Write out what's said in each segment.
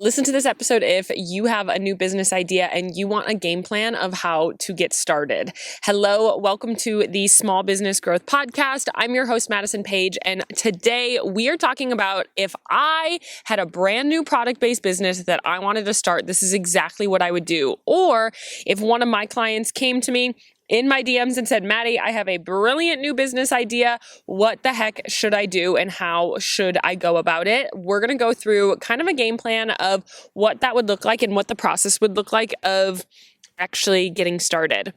Listen to this episode if you have a new business idea and you want a game plan of how to get started. Hello, welcome to the Small Business Growth Podcast. I'm your host, Madison Page, and today we are talking about if I had a brand new product-based business that I wanted to start, this is exactly what I would do. Or if one of my clients came to me in my DMs and said, Maddie, I have a brilliant new business idea. What the heck should I do and how should I go about it? We're going to go through kind of a game plan of what that would look like and what the process would look like of actually getting started.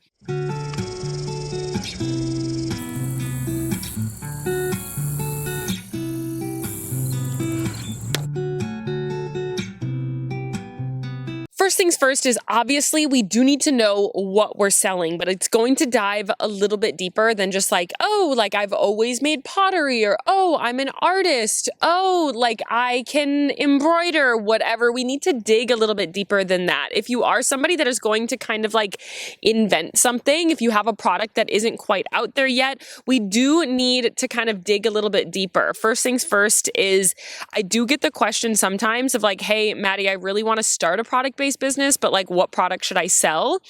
First things first is obviously we do need to know what we're selling, but it's going to dive a little bit deeper than just like, oh, like I've always made pottery, or oh, I'm an artist. Oh, like I can embroider, whatever. We need to dig a little bit deeper than that. If you are somebody that is going to kind of like invent something, if you have a product that isn't quite out there yet, we do need to kind of dig a little bit deeper. First things first is I do get the question sometimes of like, hey, Maddie, I really want to start a product-based business, but like what product should I sell?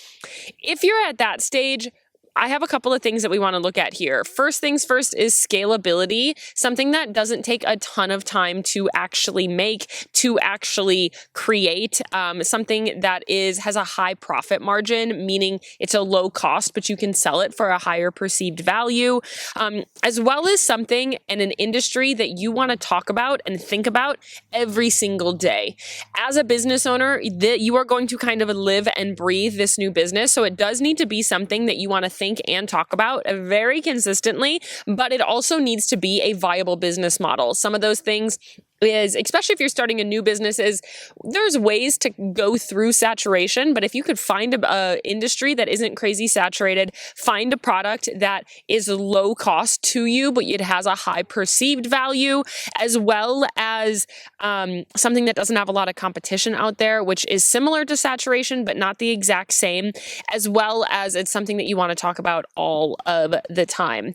If you're at that stage, I have a couple of things that we want to look at here. First things first is scalability, something that doesn't take a ton of time to actually make, to actually create, something that has a high profit margin, meaning it's a low cost, but you can sell it for a higher perceived value, as well as something in an industry that you want to talk about and think about every single day. As a business owner, you are going to kind of live and breathe this new business, so it does need to be something that you want to think and talk about very consistently, but it also needs to be a viable business model. Some of those things is, especially if you're starting a new business, is there's ways to go through saturation, but if you could find a industry that isn't crazy saturated, find a product that is low cost to you, but it has a high perceived value, as well as something that doesn't have a lot of competition out there, which is similar to saturation, but not the exact same, as well as it's something that you want to talk about all of the time.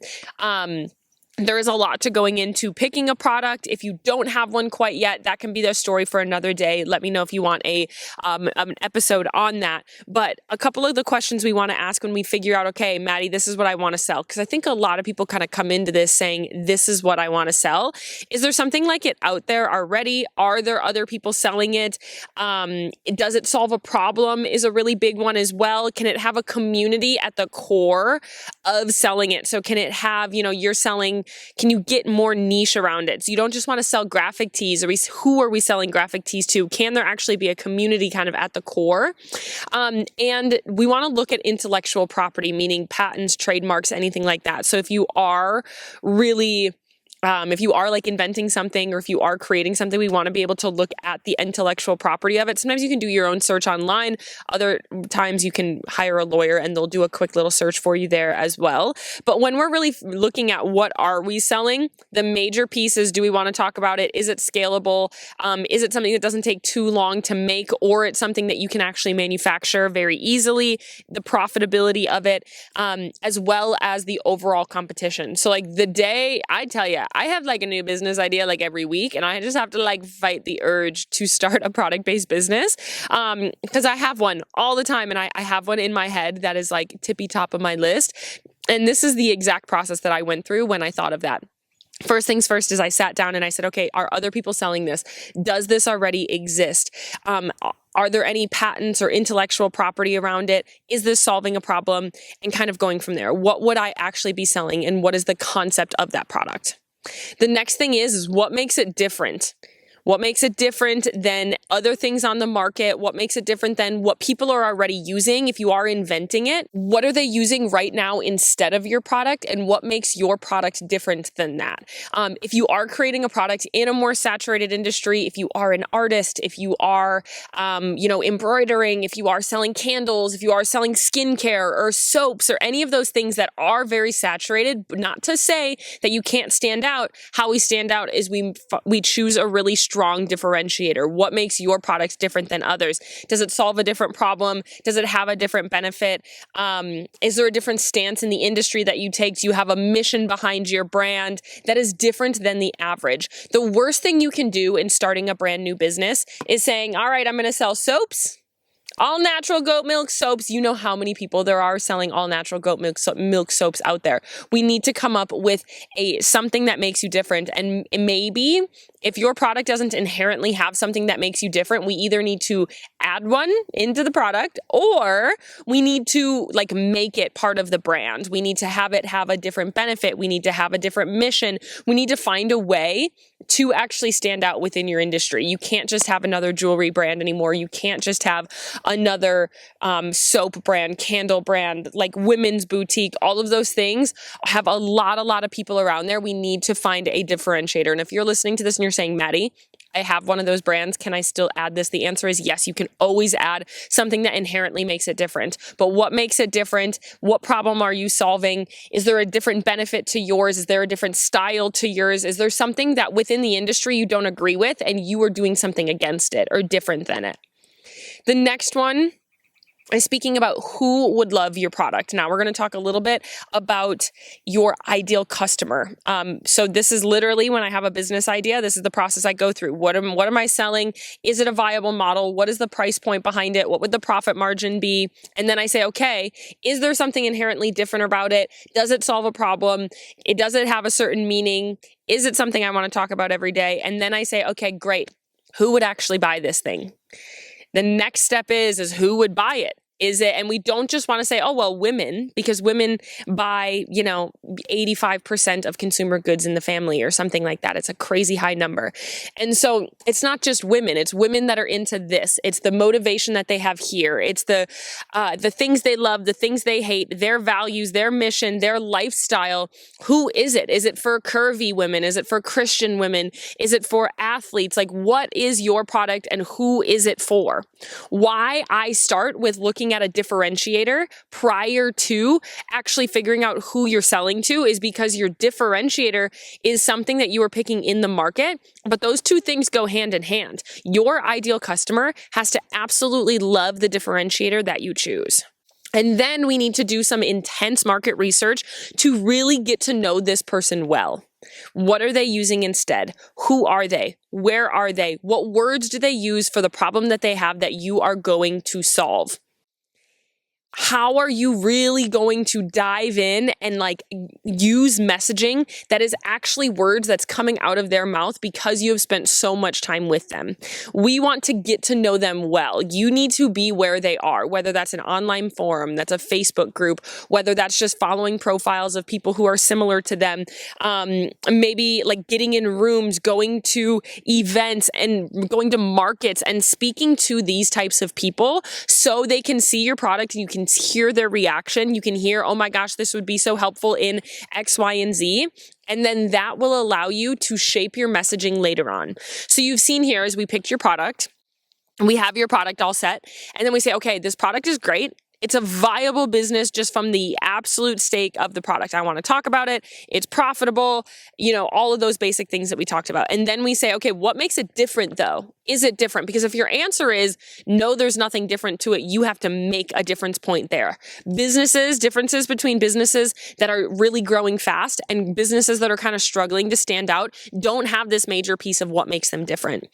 There is a lot to going into picking a product. If you don't have one quite yet, that can be the story for another day. Let me know if you want an episode on that. But a couple of the questions we want to ask when we figure out, okay, Maddie, this is what I want to sell. Because I think a lot of people kind of come into this saying, this is what I want to sell. Is there something like it out there already? Are there other people selling it? Does it solve a problem is a really big one as well. Can it have a community at the core of selling it? So can it have, you're selling, can you get more niche around it? So you don't just want to sell graphic tees. Who are we selling graphic tees to? Can there actually be a community kind of at the core? And we want to look at intellectual property, meaning patents, trademarks, anything like that. So if you are really if you are like inventing something or if you are creating something, we want to be able to look at the intellectual property of it. Sometimes you can do your own search online. Other times you can hire a lawyer and they'll do a quick little search for you there as well. But when we're really looking at what are we selling, the major piece is, do we want to talk about it? Is it scalable? Is it something that doesn't take too long to make, or it's something that you can actually manufacture very easily? The profitability of it, as well as the overall competition. So like the day, I tell you, I have like a new business idea like every week, and I just have to like fight the urge to start a product-based business because I have one all the time, and I have one in my head that is like tippy top of my list. And this is the exact process that I went through when I thought of that. First things first is I sat down and I said, okay, are other people selling this? Does this already exist? Are there any patents or intellectual property around it? Is this solving a problem? And kind of going from there. What would I actually be selling, and what is the concept of that product? The next thing is what makes it different? What makes it different than other things on the market? What makes it different than what people are already using? If you are inventing it, what are they using right now instead of your product? And what makes your product different than that? If you are creating a product in a more saturated industry, if you are an artist, if you are, embroidering, if you are selling candles, if you are selling skincare or soaps or any of those things that are very saturated, but not to say that you can't stand out. How we stand out is we choose a really strong strong differentiator? What makes your product different than others? Does it solve a different problem? Does it have a different benefit? Is there a different stance in the industry that you take? Do you have a mission behind your brand that is different than the average? The worst thing you can do in starting a brand new business is saying, all right, I'm going to sell soaps. All natural goat milk soaps. You know how many people there are selling all natural goat milk soaps out there. We need to come up with something that makes you different. And maybe if your product doesn't inherently have something that makes you different, we either need to add one into the product, or we need to like make it part of the brand. We need to have it have a different benefit. We need to have a different mission. We need to find a way to actually stand out within your industry. You can't just have another jewelry brand anymore. You can't just have another soap brand, candle brand, like women's boutique. All of those things have a lot of people around there. We need to find a differentiator. And if you're listening to this and you're saying, Maddie, I have one of those brands, can I still add this? The answer is yes, you can always add something that inherently makes it different. But what makes it different? What problem are you solving? Is there a different benefit to yours? Is there a different style to yours? Is there something that within the industry you don't agree with and you are doing something against it or different than it? The next one is speaking about who would love your product. Now we're going to talk a little bit about your ideal customer. So this is literally when I have a business idea, this is the process I go through. What am I selling? Is it a viable model? What is the price point behind it? What would the profit margin be? And then I say, okay, is there something inherently different about it? Does it solve a problem? Does it have a certain meaning? Is it something I want to talk about every day? And then I say, okay, great. Who would actually buy this thing? The next step is who would buy it? Is it, and we don't just want to say, oh, well, women, because women buy, 85% of consumer goods in the family or something like that. It's a crazy high number. And so it's not just women, it's women that are into this. It's the motivation that they have here. It's the things they love, the things they hate, their values, their mission, their lifestyle. Who is it? Is it for curvy women? Is it for Christian women? Is it for athletes? Like, what is your product and who is it for? Why I start with looking at a differentiator prior to actually figuring out who you're selling to is because your differentiator is something that you are picking in the market, but those two things go hand in hand. Your ideal customer has to absolutely love the differentiator that you choose. And then we need to do some intense market research to really get to know this person well. What are they using instead? Who are they? Where are they? What words do they use for the problem that they have that you are going to solve? How are you really going to dive in and use messaging that is actually words that's coming out of their mouth because you have spent so much time with them? We want to get to know them well. You need to be where they are, whether that's an online forum, that's a Facebook group, whether that's just following profiles of people who are similar to them, maybe getting in rooms, going to events and going to markets and speaking to these types of people so they can see your product and you can hear their reaction. You can hear, oh my gosh, this would be so helpful in X, Y, and Z. And then that will allow you to shape your messaging later on. So you've seen here as we picked your product, we have your product all set. And then we say, okay, this product is great. It's a viable business just from the absolute stake of the product. I want to talk about it. It's profitable, all of those basic things that we talked about. And then we say, okay, what makes it different though? Is it different? Because if your answer is no, there's nothing different to it, you have to make a difference point there. Differences between businesses that are really growing fast and businesses that are kind of struggling to stand out don't have this major piece of what makes them different.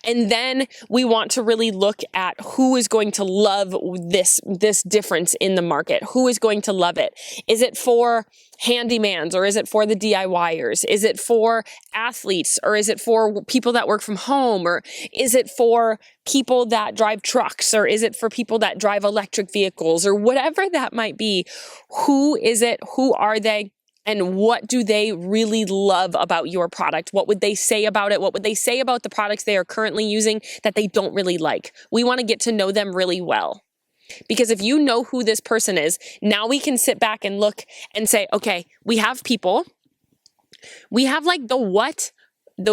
And then we want to really look at who is going to love this difference in the market. Who is going to love it? Is it for handymans or is it for the DIYers? Is it for athletes or is it for people that work from home or is it for people that drive trucks or is it for people that drive electric vehicles or whatever that might be? Who is it? Who are they? And what do they really love about your product? What would they say about it? What would they say about the products they are currently using that they don't really like? We want to get to know them really well. Because if you know who this person is, now we can sit back and look and say, okay, we have people. We have the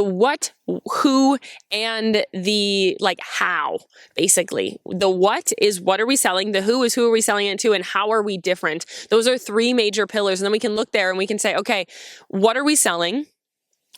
what, who, and the how, basically. The what is what are we selling? The who is who are we selling it to? And how are we different? Those are three major pillars. And then we can look there and we can say, okay, what are we selling?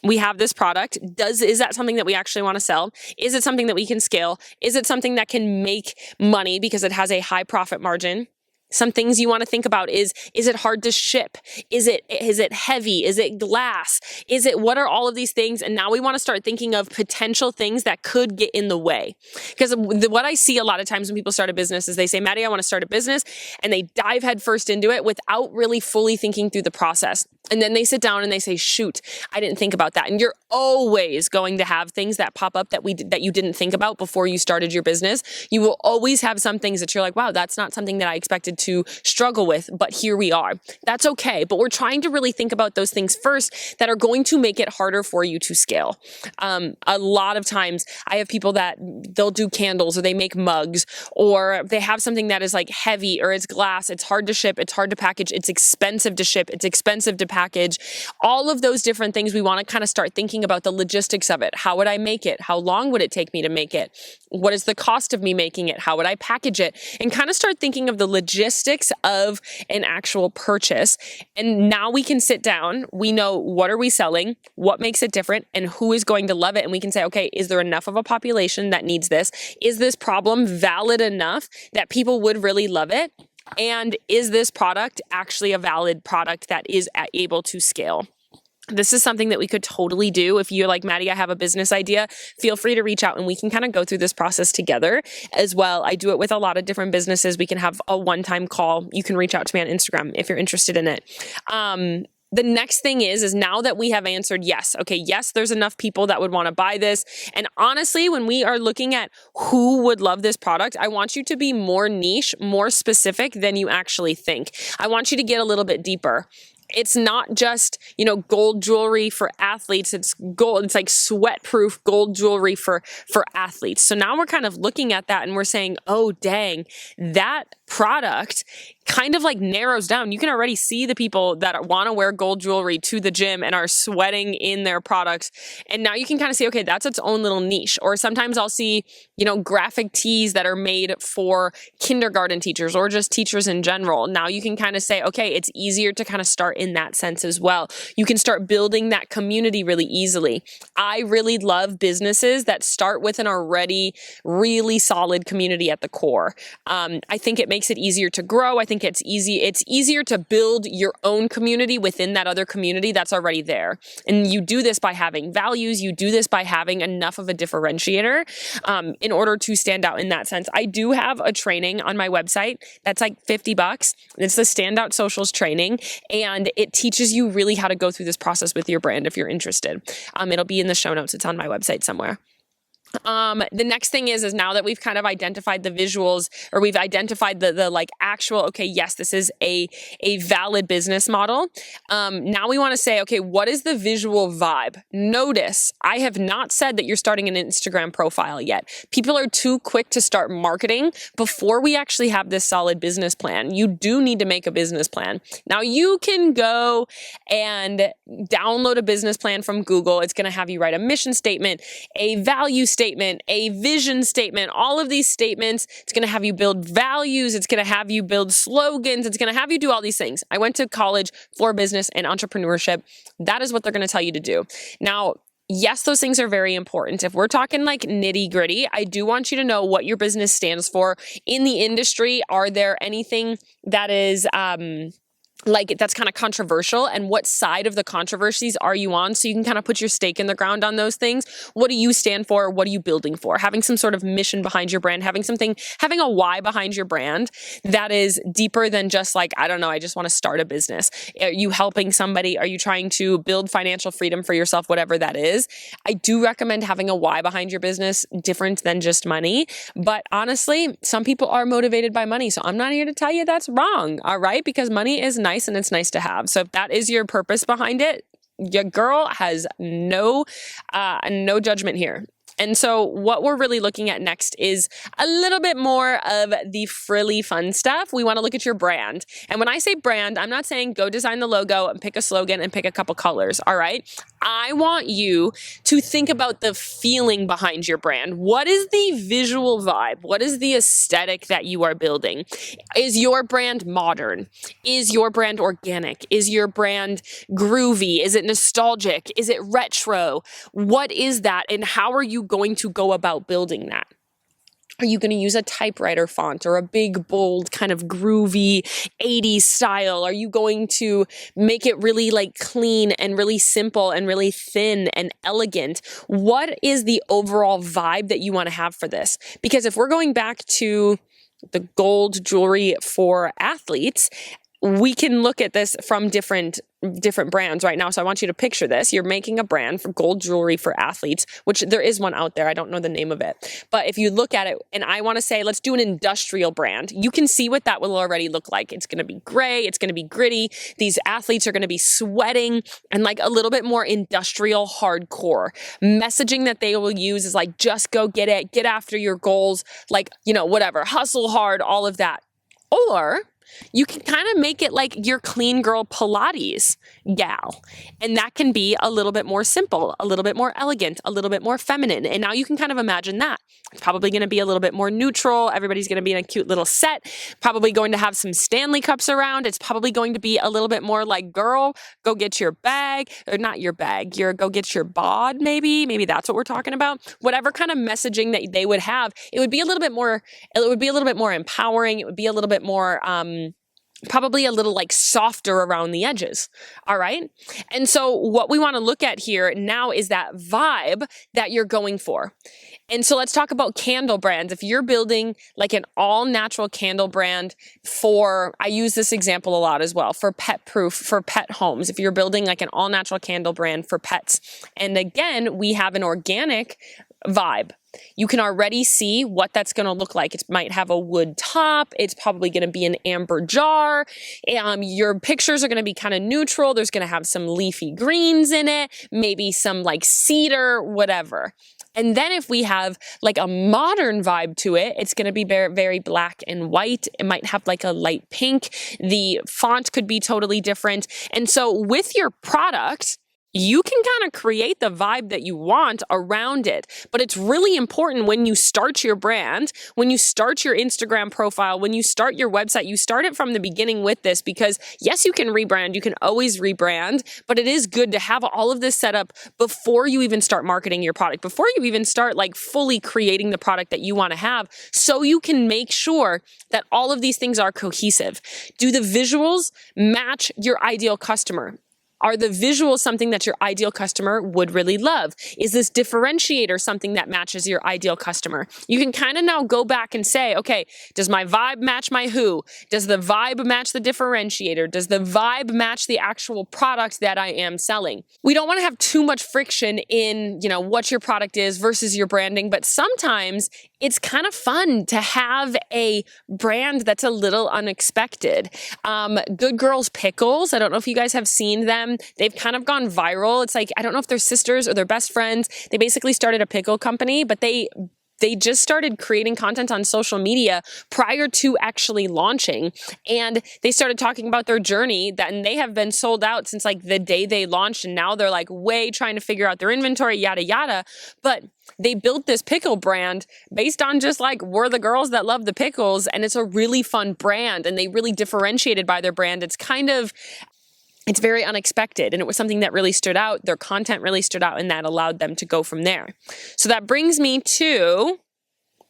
we have this product. Is that something that we actually want to sell? Is it something that we can scale? Is it something that can make money because it has a high profit margin? Some things you want to think about is it hard to ship? Is it heavy? Is it glass? What are all of these things? And now we want to start thinking of potential things that could get in the way. Because what I see a lot of times when people start a business is they say, Maddie, I want to start a business, and they dive headfirst into it without really fully thinking through the process. And then they sit down and they say, shoot, I didn't think about that. And you're always going to have things that pop up that you didn't think about before you started your business. You will always have some things that you're like, wow, that's not something that I expected to struggle with, but here we are. That's okay. But we're trying to really think about those things first that are going to make it harder for you to scale. A lot of times I have people that they'll do candles, or they make mugs, or they have something that is like heavy, or it's glass. It's hard to ship. It's hard to package. It's expensive to ship. It's expensive to package. All of those different things, we want to kind of start thinking about the logistics of it. How would I make it? How long would it take me to make it? What is the cost of me making it? How would I package it? And kind of start thinking of the logistics of an actual purchase. And now we can sit down. We know, what are we selling? What makes it different? And who is going to love it? And we can say, okay, is there enough of a population that needs this? Is this problem valid enough that people would really love it? And is this product actually a valid product that is able to scale? This is something that we could totally do. If you're like, Maddie, I have a business idea, feel free to reach out and we can kind of go through this process together as well. I do it with a lot of different businesses. We can have a one-time call. You can reach out to me on Instagram if you're interested in it. The next thing is now that we have answered yes, okay, yes, there's enough people that would want to buy this. And honestly, when we are looking at who would love this product, I want you to be more niche, more specific than you actually think. I want you to get a little bit deeper. It's not just, gold jewelry for athletes. It's gold. It's like sweat-proof gold jewelry for athletes. So now we're kind of looking at that and we're saying, oh, dang, that product kind of like narrows down. You can already see the people that want to wear gold jewelry to the gym and are sweating in their products. And now you can kind of see, okay, that's its own little niche. Or sometimes I'll see, graphic tees that are made for kindergarten teachers or just teachers in general. Now you can kind of say, okay, it's easier to kind of start in that sense as well. You can start building that community really easily. I really love businesses that start with an already really solid community at the core. I think it makes it easier to grow. I think it's easier to build your own community within that other community that's already there. And you do this by having values. You do this by having enough of a differentiator in order to stand out in that sense. I do have a training on my website that's like $50. It's the Standout Socials training, and it teaches you really how to go through this process with your brand if you're interested. It'll be in the show notes. It's on my website somewhere. The next thing is now that we've kind of identified the visuals, or we've identified the like actual, okay, yes, this is a valid business model. Now we want to say, okay, what is the visual vibe? Notice I have not said that you're starting an Instagram profile yet. People are too quick to start marketing before we actually have this solid business plan. You do need to make a business plan. Now you can go and download a business plan from Google. It's going to have you write a mission statement, a value statement, a vision statement, all of these statements. It's going to have you build values. It's going to have you build slogans. It's going to have you do all these things. I went to college for business and entrepreneurship. That is what they're going to tell you to do. Now, yes, those things are very important. If we're talking like nitty gritty, I do want you to know what your business stands for in the industry. Are there anything that is, that's kind of controversial, and what side of the controversies are you on? So you can kind of put your stake in the ground on those things. What do you stand for? What are you building for? Having some sort of mission behind your brand, having a why behind your brand that is deeper than just like, I don't know, I just want to start a business. Are you helping somebody? Are you trying to build financial freedom for yourself? Whatever that is. I do recommend having a why behind your business, different than just money. But honestly, some people are motivated by money. So I'm not here to tell you that's wrong. All right. Because money is nice and it's nice to have. So if that is your purpose behind it, your girl has no judgment here. And so what we're really looking at next is a little bit more of the frilly fun stuff. We want to look at your brand. And when I say brand, I'm not saying go design the logo and pick a slogan and pick a couple colors. All right. I want you to think about the feeling behind your brand. What is the visual vibe? What is the aesthetic that you are building? Is your brand modern? Is your brand organic? Is your brand groovy? Is it nostalgic? Is it retro? What is that? And how are you going to go about building that? Are you going to use a typewriter font or a big, bold, kind of groovy 80s style? Are you going to make it really like clean and really simple and really thin and elegant? What is the overall vibe that you want to have for this? Because if we're going back to the gold jewelry for athletes, we can look at this from different brands right now. So I want you to picture this. You're making a brand for gold jewelry for athletes, which there is one out there. I don't know the name of it. But if you look at it, and I want to say, let's do an industrial brand, you can see what that will already look like. It's going to be gray. It's going to be gritty. These athletes are going to be sweating and like a little bit more industrial, hardcore. Messaging that they will use is like, just go get it, get after your goals, like, whatever, hustle hard, all of that. Or you can kind of make it like your clean girl Pilates gal. And that can be a little bit more simple, a little bit more elegant, a little bit more feminine. And now you can kind of imagine that. It's probably going to be a little bit more neutral. Everybody's going to be in a cute little set, probably going to have some Stanley cups around. It's probably going to be a little bit more like, girl, go get your bag, or not your bag, go get your bod, maybe. Maybe that's what we're talking about. Whatever kind of messaging that they would have, it would be a little bit more empowering. It would be a little bit more, probably a little like softer around the edges. All right. And so what we want to look at here now is that vibe that you're going for. And so let's talk about candle brands. If you're building like an all natural candle brand I use this example a lot as well, for pet proof, for pet homes. If you're building like an all natural candle brand for pets. And again, we have an organic vibe. You can already see what that's going to look like. It might have a wood top. It's probably going to be an amber jar. Your pictures are going to be kind of neutral. There's going to have some leafy greens in it, maybe some like cedar, whatever. And then if we have like a modern vibe to it, it's going to be very, very black and white. It might have like a light pink. The font could be totally different. And so with your product, you can kind of create the vibe that you want around it. But it's really important when you start your brand, when you start your Instagram profile, when you start your website, you start it from the beginning with this, because yes, you can rebrand, you can always rebrand, but it is good to have all of this set up before you even start marketing your product, before you even start like fully creating the product that you want to have, so you can make sure that all of these things are cohesive. Do the visuals match your ideal customer? Are the visuals something that your ideal customer would really love? Is this differentiator something that matches your ideal customer? You can kind of now go back and say, okay, does my vibe match my who? Does the vibe match the differentiator? Does the vibe match the actual product that I am selling? We don't want to have too much friction in, what your product is versus your branding, but sometimes it's kind of fun to have a brand that's a little unexpected. Good Girls Pickles, I don't know if you guys have seen them. They've kind of gone viral. It's like, I don't know if they're sisters or they're best friends. They basically started a pickle company, but they just started creating content on social media prior to actually launching. And they started talking about their journey and they have been sold out since like the day they launched. And now they're like way trying to figure out their inventory, yada, yada. But they built this pickle brand based on just like, we're the girls that love the pickles. And it's a really fun brand, and they really differentiated by their brand. It's very unexpected, and it was something that really stood out. Their content really stood out, and that allowed them to go from there. So that brings me to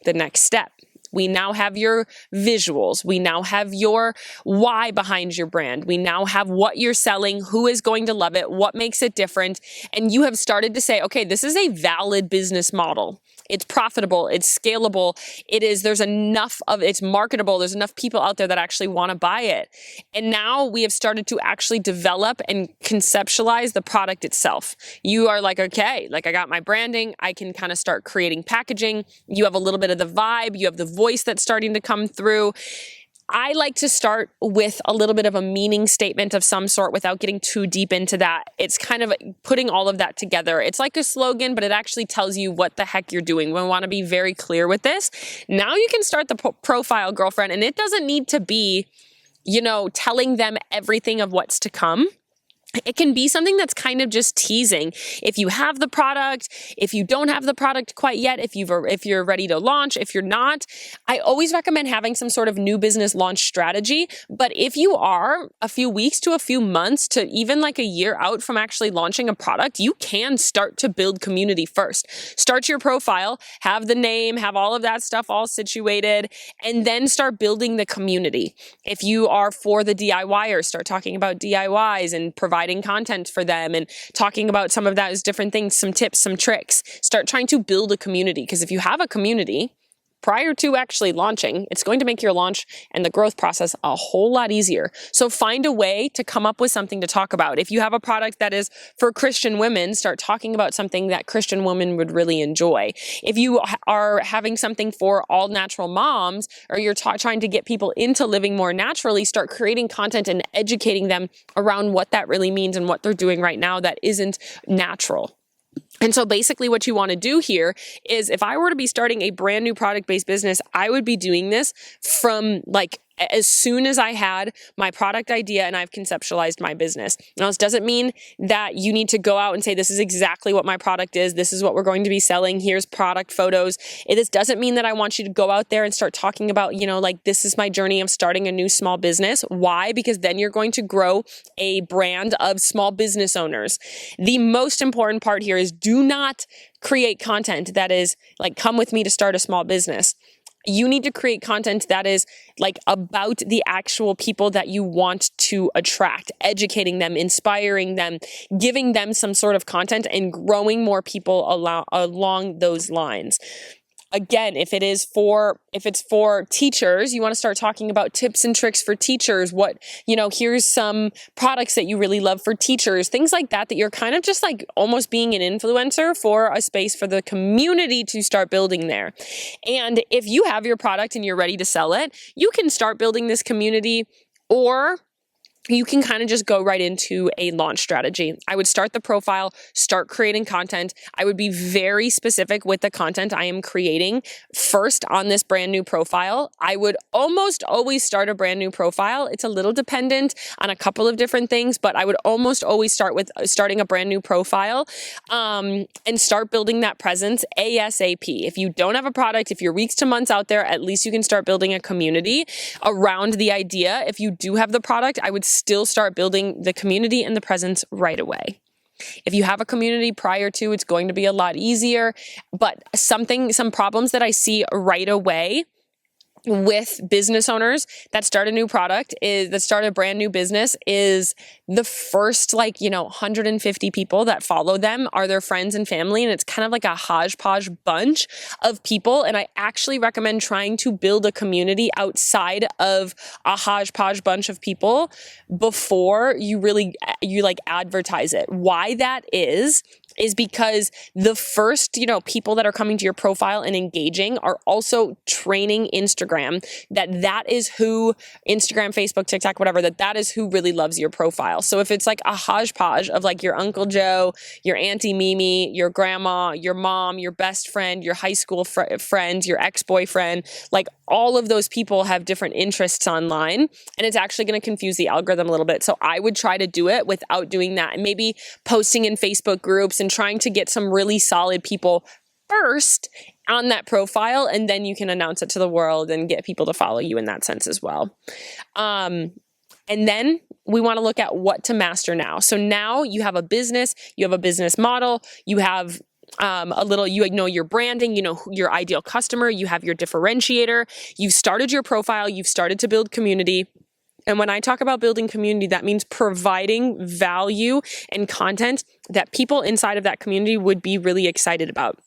the next step. We now have your visuals. We now have your why behind your brand. We now have what you're selling, who is going to love it, what makes it different. And you have started to say, okay, this is a valid business model. It's profitable, it's scalable, it's marketable, there's enough people out there that actually want to buy it. And now we have started to actually develop and conceptualize the product itself. You are like, okay, like I got my branding, I can kind of start creating packaging. You have a little bit of the vibe, you have the voice that's starting to come through. I like to start with a little bit of a meaning statement of some sort without getting too deep into that. It's kind of putting all of that together. It's like a slogan, but it actually tells you what the heck you're doing. We want to be very clear with this. Now you can start the profile, girlfriend, and it doesn't need to be, telling them everything of what's to come. It can be something that's kind of just teasing. If you have the product, if you don't have the product quite yet, if you're ready to launch, if you're not, I always recommend having some sort of new business launch strategy. But if you are a few weeks to a few months to even like a year out from actually launching a product, you can start to build community first. Start your profile, have the name, have all of that stuff all situated, and then start building the community. If you are for the DIYers, start talking about DIYs and providing content for them and talking about some of that as different things, some tips, some tricks. Start trying to build a community, because if you have a community prior to actually launching, it's going to make your launch and the growth process a whole lot easier. So find a way to come up with something to talk about. If you have a product that is for Christian women, start talking about something that Christian women would really enjoy. If you are having something for all natural moms, or you're trying to get people into living more naturally, start creating content and educating them around what that really means and what they're doing right now that isn't natural. And so basically what you want to do here is, if I were to be starting a brand new product-based business, I would be doing this from like as soon as I had my product idea and I've conceptualized my business. Now, this doesn't mean that you need to go out and say, this is exactly what my product is. This is what we're going to be selling. Here's product photos. This doesn't mean that I want you to go out there and start talking about, like, this is my journey of starting a new small business. Why? Because then you're going to grow a brand of small business owners. The most important part here is, do not create content that is like, come with me to start a small business. You need to create content that is like about the actual people that you want to attract, educating them, inspiring them, giving them some sort of content, and growing more people along those lines. Again, if it's for teachers, you want to start talking about tips and tricks for teachers. Here's some products that you really love for teachers, things like that you're kind of just like almost being an influencer for a space for the community to start building there. And if you have your product and you're ready to sell it, you can start building this community, or you can kind of just go right into a launch strategy. I would start the profile, start creating content. I would be very specific with the content I am creating first on this brand new profile. I would almost always start a brand new profile. It's a little dependent on a couple of different things, but I would almost always start with starting a brand new profile and start building that presence ASAP. If you don't have a product, if you're weeks to months out there, at least you can start building a community around the idea. If you do have the product, I would still start building the community and the presence right away. If you have a community prior to, it's going to be a lot easier. But some problems that I see right away with business owners that start a new product that start a brand new business is the first 150 people that follow them are their friends and family, and it's kind of like a hodgepodge bunch of people. And I actually recommend trying to build a community outside of a hodgepodge bunch of people before you advertise it. Why that is because the first, people that are coming to your profile and engaging are also training Instagram that is who Instagram, Facebook, TikTok, whatever, that is who really loves your profile. So if it's like a hodgepodge of like your Uncle Joe, your Auntie Mimi, your grandma, your mom, your best friend, your high school friend, your ex-boyfriend, like all of those people have different interests online, and it's actually going to confuse the algorithm a little bit. So I would try to do it without doing that, and maybe posting in Facebook groups and trying to get some really solid people first on that profile, and then you can announce it to the world and get people to follow you in that sense as well. And then we want to look at what to master now. So now you have a business, you have a business model, you have you know your branding, you know your ideal customer, you have your differentiator, you've started your profile, you've started to build community. And when I talk about building community, that means providing value and content that people inside of that community would be really excited about.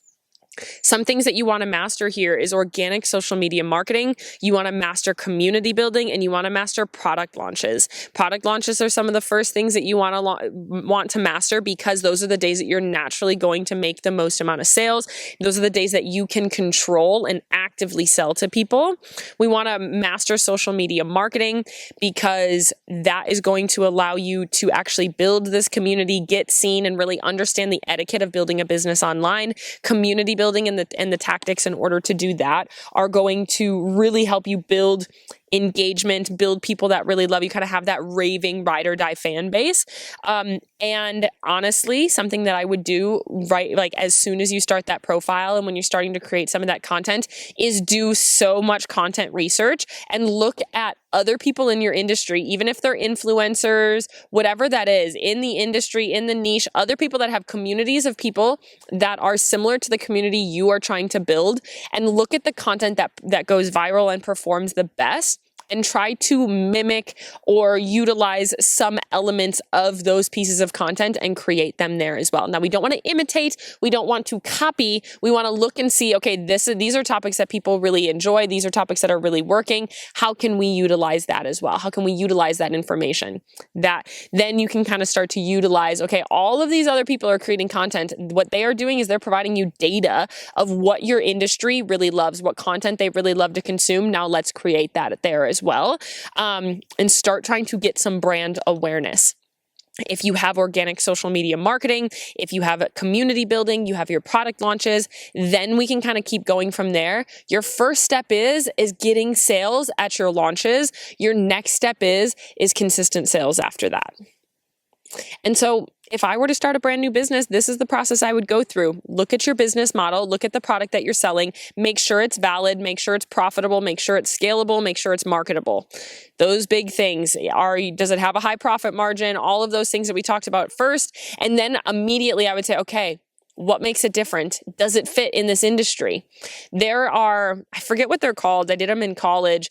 Some things that you want to master here is organic social media marketing. You want to master community building, and you want to master product launches. Product launches are some of the first things that you want to master, because those are the days that you're naturally going to make the most amount of sales. Those are the days that you can control and actively sell to people. We want to master social media marketing, because that is going to allow you to actually build this community, get seen, and really understand the etiquette of building a business online. Community building and the tactics in order to do that are going to really help you build engagement, build people that really love you, kind of have that raving ride or die fan base. And honestly, something that I would do right, like as soon as you start that profile and when you're starting to create some of that content, is do so much content research and look at other people in your industry, even if they're influencers, whatever that is, in the industry, in the niche, other people that have communities of people that are similar to the community you are trying to build, and look at the content that goes viral and performs the best, and try to mimic or utilize some elements of those pieces of content and create them there as well. Now, we don't want to imitate, we don't want to copy, we want to look and see, okay, these are topics that people really enjoy, these are topics that are really working. How can we utilize that as well? How can we utilize that information? That then you can kind of start to utilize, okay, all of these other people are creating content. What they are doing is they're providing you data of what your industry really loves, what content they really love to consume. Now let's create that there as well, and start trying to get some brand awareness. If you have organic social media marketing, if you have a community building, you have your product launches, then we can kind of keep going from there. Your first step is getting sales at your launches. Your next step is consistent sales after that. And so if I were to start a brand new business, this is the process I would go through. Look at your business model, look at the product that you're selling, make sure it's valid, make sure it's profitable, make sure it's scalable, make sure it's marketable. Those big things does it have a high profit margin? All of those things that we talked about first. And then immediately I would say, okay, what makes it different? Does it fit in this industry? I forget what they're called. I did them in college,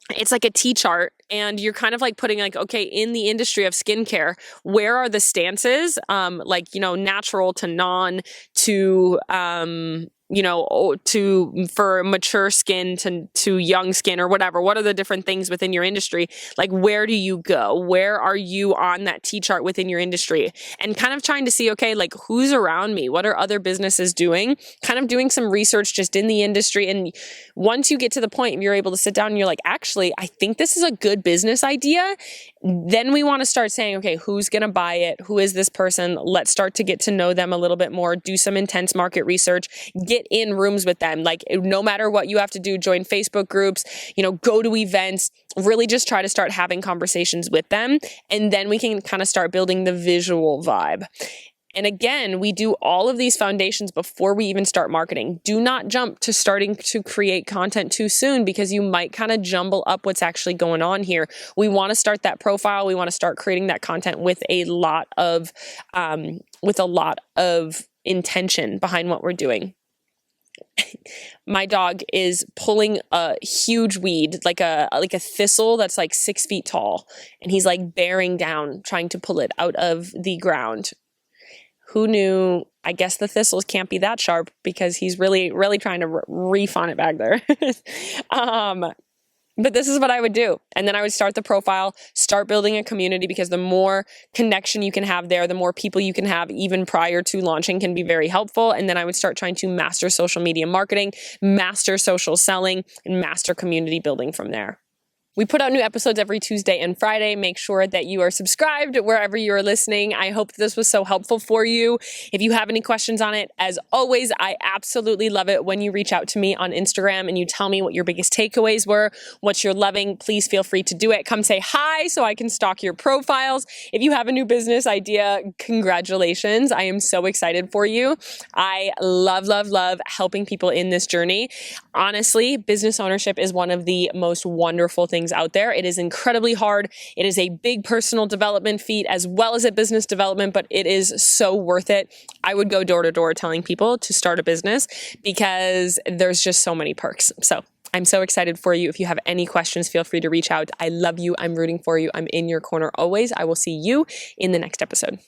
it's like a T-chart, and you're kind of like putting like, okay, in the industry of skincare, where are the stances? Natural to non to, for mature skin to young skin or whatever. What are the different things within your industry? Like, where do you go? Where are you on that T-chart within your industry? And kind of trying to see, okay, like who's around me? What are other businesses doing? Kind of doing some research just in the industry. And once you get to the point you're able to sit down and you're like, actually, I think this is a good business idea. Then we want to start saying, okay, who's going to buy it? Who is this person? Let's start to get to know them a little bit more, do some intense market research, get in rooms with them. Like, no matter what you have to do, join Facebook groups, go to events, really just try to start having conversations with them. And then we can kind of start building the visual vibe. And again, we do all of these foundations before we even start marketing. Do not jump to starting to create content too soon, because you might kind of jumble up what's actually going on here. We want to start that profile. We want to start creating that content with a lot of intention behind what we're doing. My dog is pulling a huge weed, like a thistle that's like 6 feet tall, and he's like bearing down, trying to pull it out of the ground. Who knew? I guess the thistles can't be that sharp, because he's really, really trying to reef on it back there. But this is what I would do. And then I would start the profile, start building a community, because the more connection you can have there, the more people you can have even prior to launching can be very helpful. And then I would start trying to master social media marketing, master social selling, and master community building from there. We put out new episodes every Tuesday and Friday. Make sure that you are subscribed wherever you are listening. I hope this was so helpful for you. If you have any questions on it, as always, I absolutely love it when you reach out to me on Instagram and you tell me what your biggest takeaways were, what you're loving. Please feel free to do it. Come say hi so I can stalk your profiles. If you have a new business idea, congratulations. I am so excited for you. I love, love, love helping people in this journey. Honestly, business ownership is one of the most wonderful things out there. It is incredibly hard. It is a big personal development feat as well as a business development, but it is so worth it. I would go door to door telling people to start a business, because there's just so many perks. So I'm so excited for you. If you have any questions, feel free to reach out. I love you. I'm rooting for you. I'm in your corner always. I will see you in the next episode.